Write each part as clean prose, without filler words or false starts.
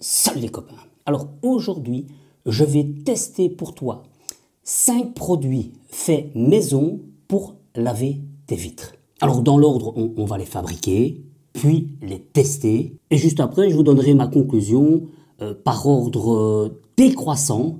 Salut les copains. Alors aujourd'hui, je vais tester pour toi 5 produits faits maison pour laver tes vitres. Alors dans l'ordre, on va les fabriquer, puis les tester. Et juste après, je vous donnerai ma conclusion par ordre décroissant,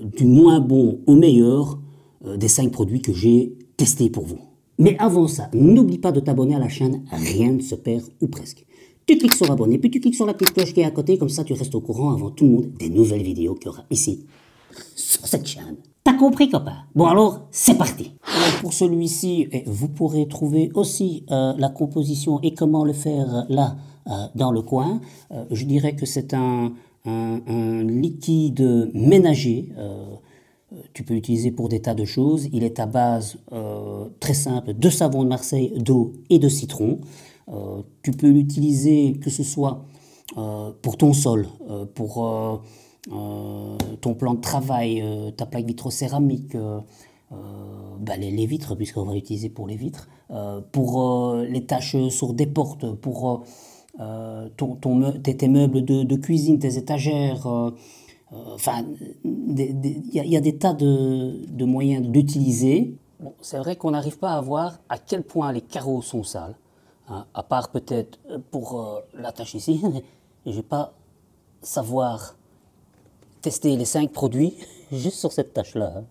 du moins bon au meilleur, des 5 produits que j'ai testés pour vous. Mais avant ça, n'oublie pas de t'abonner à la chaîne, rien ne se perd ou presque. Tu cliques sur abonner, puis tu cliques sur la petite cloche qui est à côté, comme ça tu restes au courant avant tout le monde des nouvelles vidéos qu'il y aura ici, sur cette chaîne. T'as compris, copain? Bon alors, c'est parti. Alors pour celui-ci, vous pourrez trouver aussi la composition et comment le faire là, dans le coin. Je dirais que c'est un liquide ménager. Tu peux l'utiliser pour des tas de choses. Il est à base très simple de savon de Marseille, d'eau et de citron. Tu peux l'utiliser que ce soit pour ton sol, pour ton plan de travail, ta plaque vitrocéramique, les vitres, puisqu'on va l'utiliser pour les vitres, pour les taches sur des portes, pour tes meubles de cuisine, tes étagères. Enfin, il y a des tas de moyens d'utiliser. Bon, c'est vrai qu'on n'arrive pas à voir à quel point les carreaux sont sales, hein, à part peut-être pour la tâche ici. Je ne vais pas savoir tester les 5 produits juste sur cette tâche-là. Hein.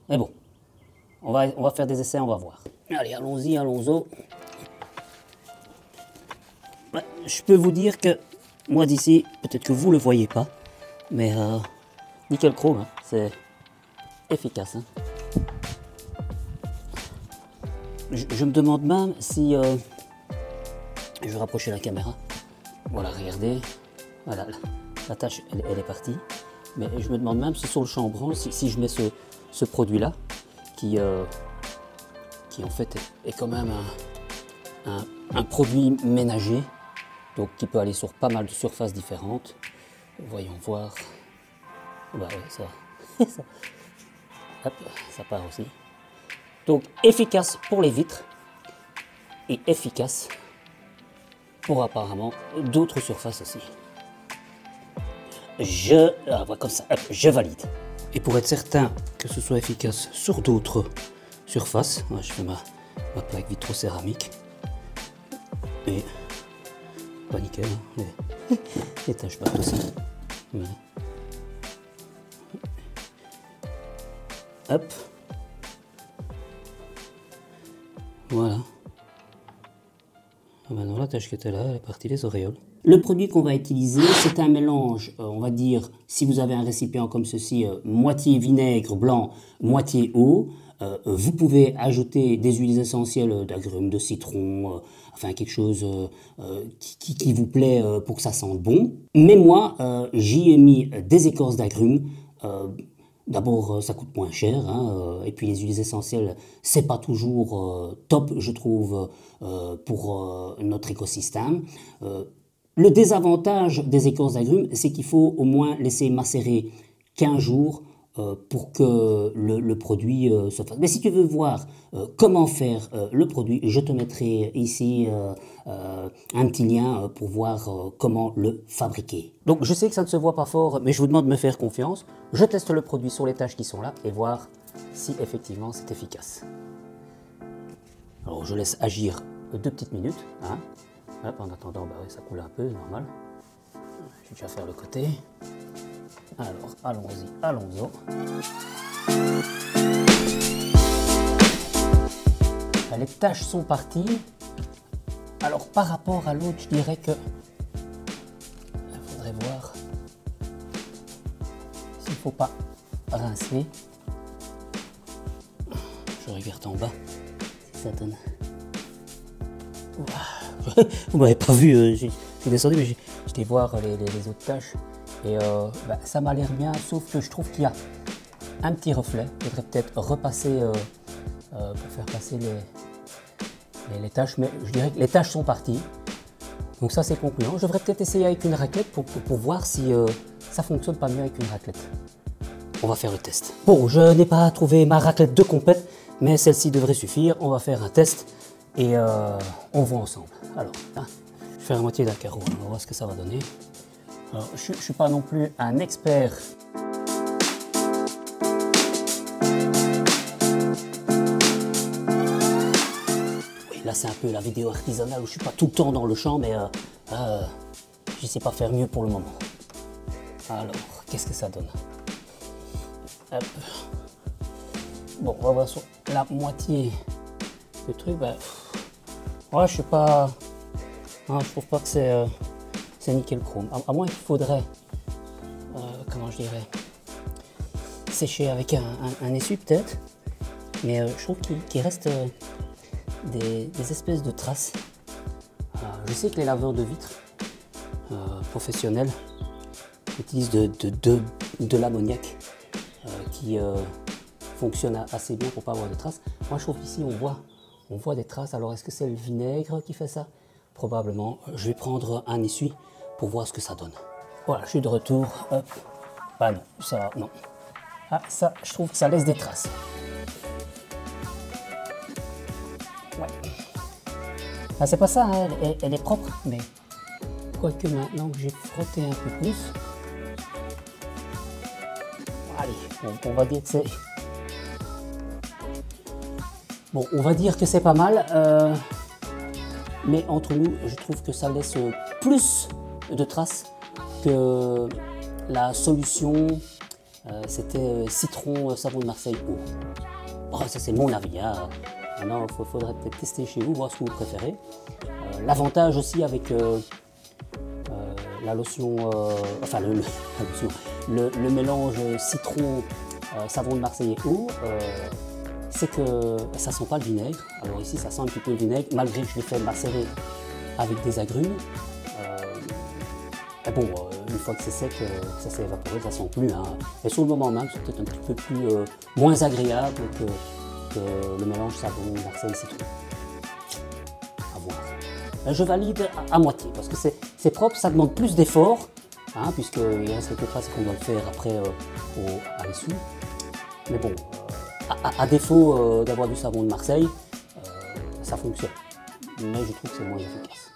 Mais bon, on va faire des essais, on va voir. Allez, allons-y, allons-y. Ouais, je peux vous dire que moi d'ici, peut-être que vous ne le voyez pas, mais nickel chrome, hein, c'est efficace. Hein. Je me demande même si... je vais rapprocher la caméra. Voilà, regardez. Voilà, la tâche, elle est partie. Mais je me demande même si sur le chambranle, si je mets ce produit-là, qui en fait est quand même un produit ménager, donc qui peut aller sur pas mal de surfaces différentes. Voyons voir. Bah ouais, ça, hop, ça part aussi. Donc efficace pour les vitres et efficace pour apparemment d'autres surfaces aussi. Comme ça, hop, je valide. Et pour être certain que ce soit efficace sur d'autres surfaces, je fais ma plaque vitrocéramique. Et pas nickel, hein, les taches partent aussi. Ouais. Hop. Voilà. Maintenant la tâche qui était là, elle est partie les auréoles. Le produit qu'on va utiliser, c'est un mélange, on va dire, si vous avez un récipient comme ceci, moitié vinaigre blanc, moitié eau. Vous pouvez ajouter des huiles essentielles d'agrumes, de citron, enfin quelque chose qui vous plaît pour que ça sente bon. Mais moi, j'y ai mis des écorces d'agrumes. D'abord, ça coûte moins cher, hein, et puis les huiles essentielles, c'est pas toujours top, je trouve, pour notre écosystème. Le désavantage des écorces d'agrumes, c'est qu'il faut au moins laisser macérer 15 jours pour que le produit se fasse. Mais si tu veux voir comment faire le produit, je te mettrai ici un petit lien pour voir comment le fabriquer. Donc je sais que ça ne se voit pas fort, mais je vous demande de me faire confiance. Je teste le produit sur les tâches qui sont là et voir si effectivement c'est efficace. Alors je laisse agir 2 petites minutes. Hein. Hop, en attendant, bah ouais, ça coule un peu, normal. Je vais déjà faire le côté. Alors, allons-y, allons-y. Les tâches sont parties. Alors, par rapport à l'autre, je dirais que... Il faudrait voir s'il ne faut pas rincer. Je regarde en bas si ça donne... Vous m'avez pas vu, j'ai descendu, mais j'étais voir les autres tâches. Et ça m'a l'air bien, sauf que je trouve qu'il y a un petit reflet. Il faudrait peut-être repasser pour faire passer les tâches. Mais je dirais que les tâches sont parties. Donc ça, c'est concluant. Je devrais peut-être essayer avec une raclette pour voir si ça fonctionne pas mieux avec une raclette. On va faire le test. Bon, je n'ai pas trouvé ma raclette de compète, mais celle-ci devrait suffire. On va faire un test et on voit ensemble. Alors, hein, je vais faire la moitié d'un carreau. On va voir ce que ça va donner. Alors, je ne suis pas non plus un expert. Oui, là c'est un peu la vidéo artisanale où je ne suis pas tout le temps dans le champ, mais je ne sais pas faire mieux pour le moment. Alors, qu'est-ce que ça donne? Hop. Bon, on va voir sur la moitié du truc. Ben, ouais, je sais pas. Hein, je trouve pas que c'est nickel chrome. À moins qu'il faudrait, comment je dirais, sécher avec un essuie peut-être. Mais je trouve qu'il reste des espèces de traces. Je sais que les laveurs de vitres professionnels utilisent de l'ammoniac qui fonctionne assez bien pour pas avoir de traces. Moi je trouve qu'ici on voit des traces. Alors est-ce que c'est le vinaigre qui fait ça? Probablement. Je vais prendre un essuie pour voir ce que ça donne. Voilà, je suis de retour. Hop. Ah non, ça non. Ah ça, je trouve que ça laisse des traces. Ouais. Ah, c'est pas ça, hein, elle est propre, mais quoique maintenant que j'ai frotté un peu plus, allez, on va dire que c'est... Bon, on va dire que c'est pas mal, mais entre nous, je trouve que ça laisse plus de traces que la solution, c'était citron savon de Marseille eau. Oh, ça c'est mon avis, hein. Maintenant, il faudrait peut-être tester chez vous, voir ce que vous préférez. L'avantage aussi avec la lotion, enfin le mélange citron, savon de Marseille et eau, c'est que ça sent pas le vinaigre. Alors ici, ça sent un petit peu le vinaigre, malgré que je l'ai fait macérer avec des agrumes. Mais bon, une fois que c'est sec, ça s'est évaporé, ça sent plus. Hein. Et sur le moment même, c'est peut-être un petit peu plus moins agréable que le mélange savon Marseille citron. À voir. Je valide à moitié parce que c'est propre, ça demande plus d'efforts, hein, puisqu'il reste quelques traces qu'on doit le faire après à l'essuie. Mais bon, à défaut d'avoir du savon de Marseille, ça fonctionne. Mais je trouve que c'est moins efficace.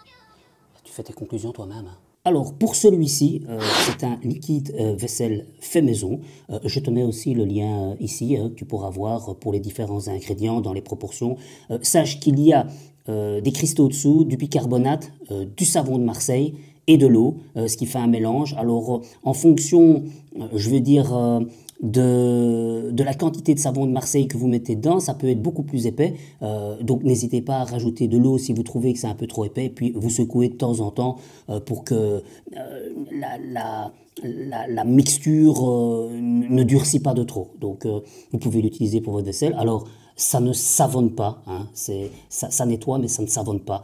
Tu fais tes conclusions toi-même. Hein. Alors pour celui-ci, c'est un liquide vaisselle fait maison. Je te mets aussi le lien ici, que tu pourras voir pour les différents ingrédients dans les proportions. Sache qu'il y a des cristaux dessous, du bicarbonate, du savon de Marseille et de l'eau, ce qui fait un mélange. Alors en fonction, je veux dire... de la quantité de savon de Marseille que vous mettez dedans, ça peut être beaucoup plus épais, donc n'hésitez pas à rajouter de l'eau si vous trouvez que c'est un peu trop épais, puis vous secouez de temps en temps pour que la mixture ne durcit pas de trop. Donc vous pouvez l'utiliser pour votre vaisselle. Alors ça ne savonne pas, hein, ça nettoie mais ça ne savonne pas.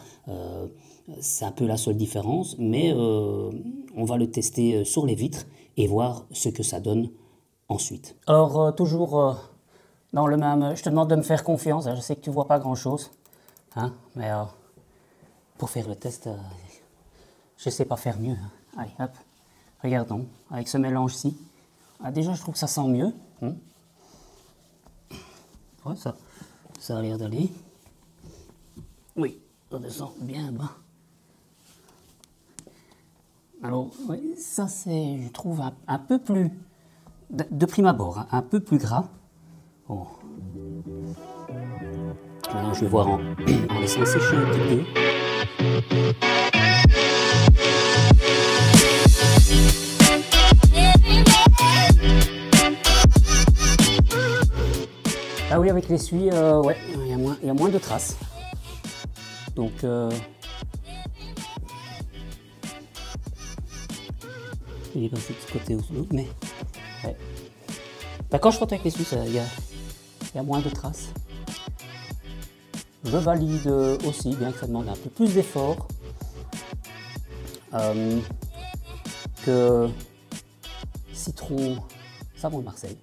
C'est un peu la seule différence, mais on va le tester sur les vitres et voir ce que ça donne ensuite. Alors, toujours dans le même... Je te demande de me faire confiance, hein, je sais que tu ne vois pas grand-chose, hein, mais pour faire le test, je ne sais pas faire mieux. Hein. Allez, hop, regardons, avec ce mélange-ci. Ah, déjà, je trouve que ça sent mieux. Hein. Ouais, ça a l'air d'aller. Oui, ça descend bien bas. Alors, ouais, ça, c'est, je trouve, un peu plus... De prime abord, hein, un peu plus gras. Bon. Maintenant, je vais voir en laissant sécher un petit peu. Ah oui, avec l'essuie, ouais, il y a moins de traces. Donc, il est passé de ce côté aussi, mais... Ouais. Ben, quand je frotte avec l'essuie, il y a moins de traces. Je valide aussi, bien que ça demande un peu plus d'effort que citron savon de Marseille.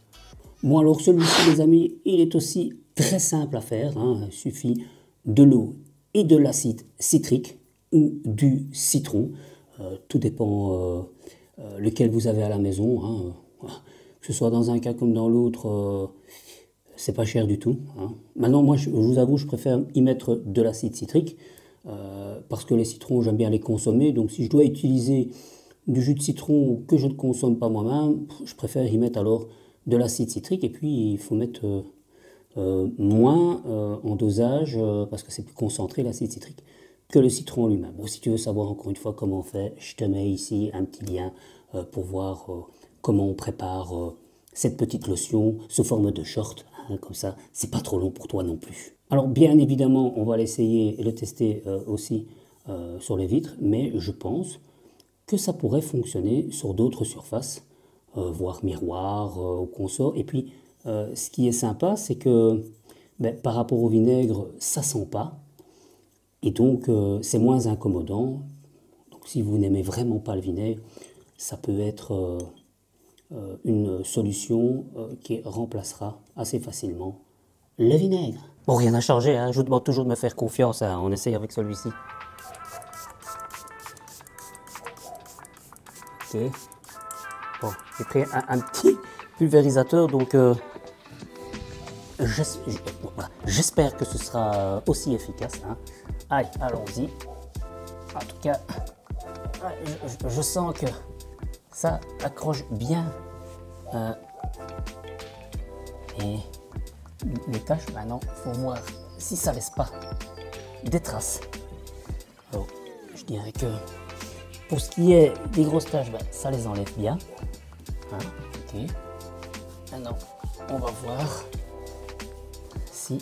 Bon alors celui-ci les amis, il est aussi très simple à faire. Hein. Il suffit de l'eau et de l'acide citrique ou du citron. Tout dépend lequel vous avez à la maison. Hein. Que ce soit dans un cas comme dans l'autre, c'est pas cher du tout. Hein. Maintenant, moi, je vous avoue, je préfère y mettre de l'acide citrique parce que les citrons, j'aime bien les consommer. Donc, si je dois utiliser du jus de citron que je ne consomme pas moi-même, je préfère y mettre alors de l'acide citrique. Et puis il faut mettre moins en dosage parce que c'est plus concentré l'acide citrique que le citron lui-même. Bon, si tu veux savoir encore une fois comment on fait, je te mets ici un petit lien pour voir comment on prépare cette petite lotion sous forme de short, hein, comme ça c'est pas trop long pour toi non plus. Alors bien évidemment on va l'essayer et le tester aussi sur les vitres, mais je pense que ça pourrait fonctionner sur d'autres surfaces, voire miroirs ou consort. Et puis ce qui est sympa, c'est que par rapport au vinaigre, ça sent pas, et donc c'est moins incommodant. Donc si vous n'aimez vraiment pas le vinaigre, ça peut être une solution qui remplacera assez facilement le vinaigre. Bon, rien n'a changé, hein. Je vous demande toujours de me faire confiance, hein. On essaye avec celui-ci. Ok. Bon, j'ai pris un petit pulvérisateur, donc j'espère que ce sera aussi efficace, hein. Allez, allons-y. En tout cas, je sens que ça accroche bien. Et les taches, maintenant, il faut voir si ça laisse pas des traces. Alors, je dirais que pour ce qui est des grosses taches, ça les enlève bien. Hein, ok. Maintenant, on va voir si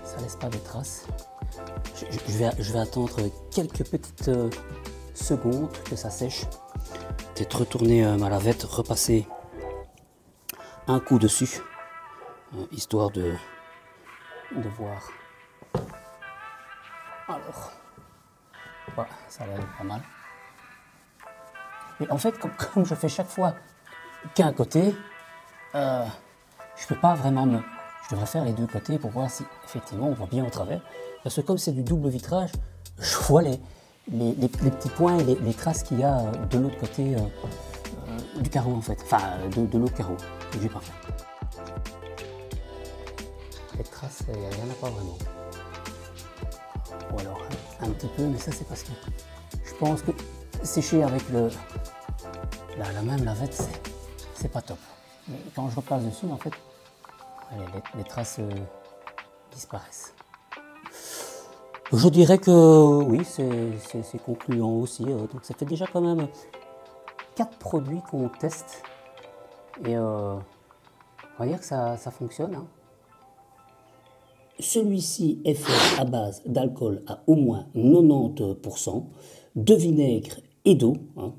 ça laisse pas de traces. Je vais attendre quelques petites secondes que ça sèche. Peut-être retourner ma lavette, repasser un coup dessus, histoire de voir. Alors, voilà, ça a l'air pas mal. Mais en fait, comme je fais chaque fois qu'un côté, je peux pas vraiment je devrais faire les deux côtés pour voir si effectivement on voit bien au travers. Parce que comme c'est du double vitrage, je vois les petits points et les traces qu'il y a de l'autre côté du carreau en fait. Enfin, de l'autre carreau. Et j'ai pas fait. Les traces, il n'y en a pas vraiment. Ou alors un petit peu, mais ça c'est parce que je pense que sécher avec la même lavette, c'est pas top. Mais quand je repasse dessus, en fait, les traces disparaissent. Je dirais que oui, c'est concluant aussi. Donc ça fait déjà quand même 4 produits qu'on teste. Et on va dire que ça fonctionne. Hein. Celui-ci est fait à base d'alcool à au moins 90%, de vinaigre et d'eau. Hein.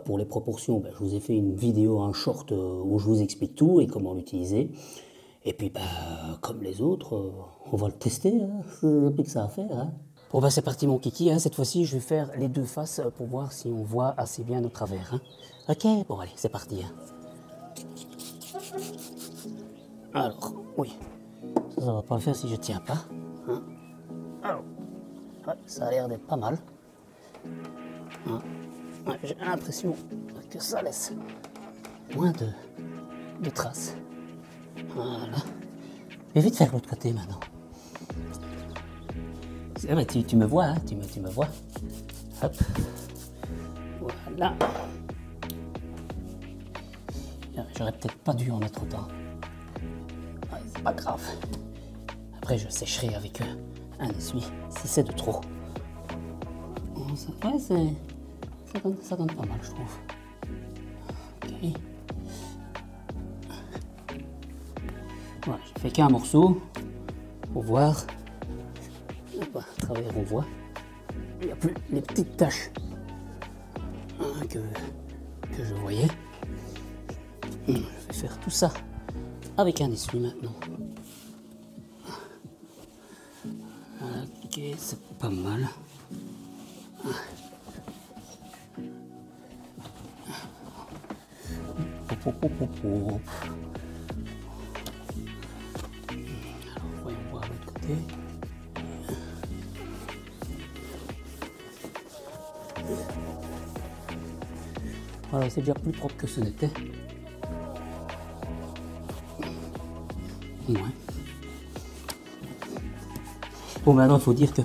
Pour les proportions, je vous ai fait une vidéo, un short où je vous explique tout et comment l'utiliser. Et puis, comme les autres, on va le tester, hein. C'est plus que ça à faire. Hein. Bon, c'est parti mon kiki. Hein. Cette fois-ci, je vais faire les deux faces pour voir si on voit assez bien au travers. Hein. Ok, bon allez, c'est parti. Hein. Alors, oui. Ça va pas le faire si je tiens pas. Hein. Alors, ouais, ça a l'air d'être pas mal. Hein. Ouais, j'ai l'impression que ça laisse moins de traces. Voilà. Et vite faire l'autre côté maintenant. Tu me vois, hein, tu me vois. Hop. Voilà. J'aurais peut-être pas dû en mettre autant. Ouais, c'est pas grave. Après, je sécherai avec un essuie si c'est de trop. Ouais, ça donne pas mal, je trouve. Ok. Voilà, j'ai fait qu'un morceau pour voir. À travers, on voit. Il n'y a plus les petites taches hein, que je voyais. Je vais faire tout ça avec un essuie maintenant. Ok, c'est pas mal. Alors, voyons voir l'autre côté. Voilà, c'est déjà plus propre que ce n'était. Ouais. Bon, maintenant, il faut dire que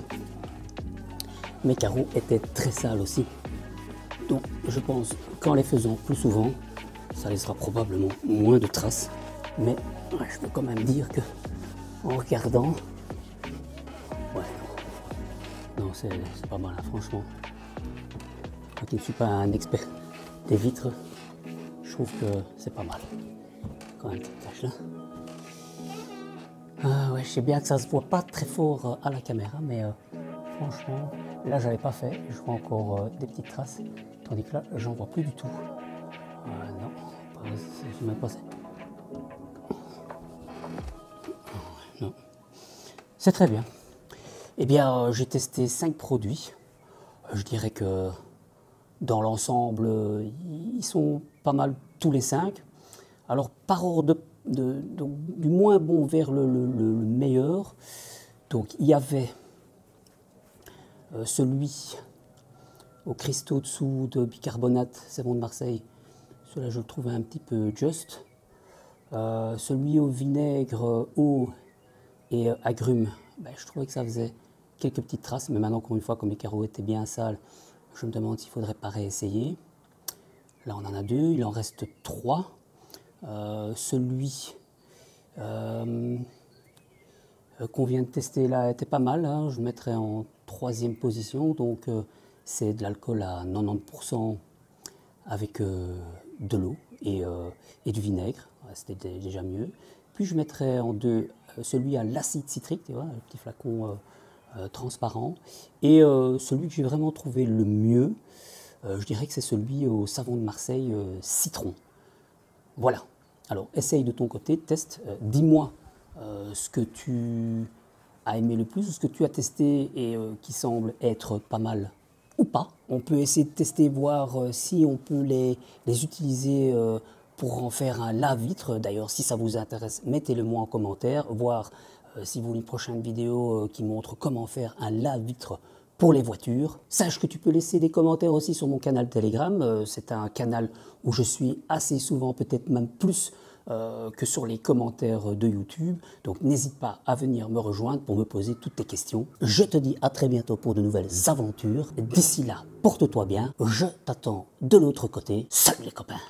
mes carreaux étaient très sales aussi. Donc, je pense qu'en les faisant plus souvent, ça laissera probablement moins de traces. Mais ouais, je peux quand même dire que en regardant, ouais, non, c'est pas mal, hein, franchement. Moi qui ne suis pas un expert des vitres, je trouve que c'est pas mal. Quand même une petite tache là. Ah ouais, je sais bien que ça se voit pas très fort à la caméra, mais franchement, là j'avais pas fait, je vois encore des petites traces, tandis que là j'en vois plus du tout. Non, je même pas ça. Non. C'est très bien. Eh bien, j'ai testé 5 produits. Je dirais que dans l'ensemble, ils sont pas mal tous les 5. Alors, par ordre donc, du moins bon vers le meilleur. Donc, il y avait celui au cristaux dessous de bicarbonate, savon de Marseille. Celui-là, je le trouvais un petit peu juste. Celui au vinaigre, eau et agrumes, ben, je trouvais que ça faisait quelques petites traces, mais maintenant, encore une fois, comme les carreaux étaient bien sales, je me demande s'il ne faudrait pas réessayer. Là, on en a 2, il en reste 3. Celui qu'on vient de tester là était pas mal, hein. Je le mettrais en 3e position, donc c'est de l'alcool à 90% avec de l'eau et du vinaigre, c'était déjà mieux. Puis je mettrais en 2 celui à l'acide citrique, tu vois, le petit flacon transparent, et celui que j'ai vraiment trouvé le mieux, je dirais que c'est celui au savon de Marseille citron. Voilà. Alors essaye de ton côté, teste, dis-moi ce que tu as aimé le plus, ou ce que tu as testé et qui semble être pas mal ou pas. On peut essayer de tester, voir si on peut les utiliser pour en faire un lave-vitre. D'ailleurs, si ça vous intéresse, mettez-le moi en commentaire, voir si vous voulez une prochaine vidéo qui montre comment faire un lave-vitre pour les voitures. Sache que tu peux laisser des commentaires aussi sur mon canal Telegram. C'est un canal où je suis assez souvent, peut-être même plus que sur les commentaires de YouTube. Donc n'hésite pas à venir me rejoindre pour me poser toutes tes questions. Je te dis à très bientôt pour de nouvelles aventures. D'ici là, porte-toi bien. Je t'attends de l'autre côté. Salut les copains!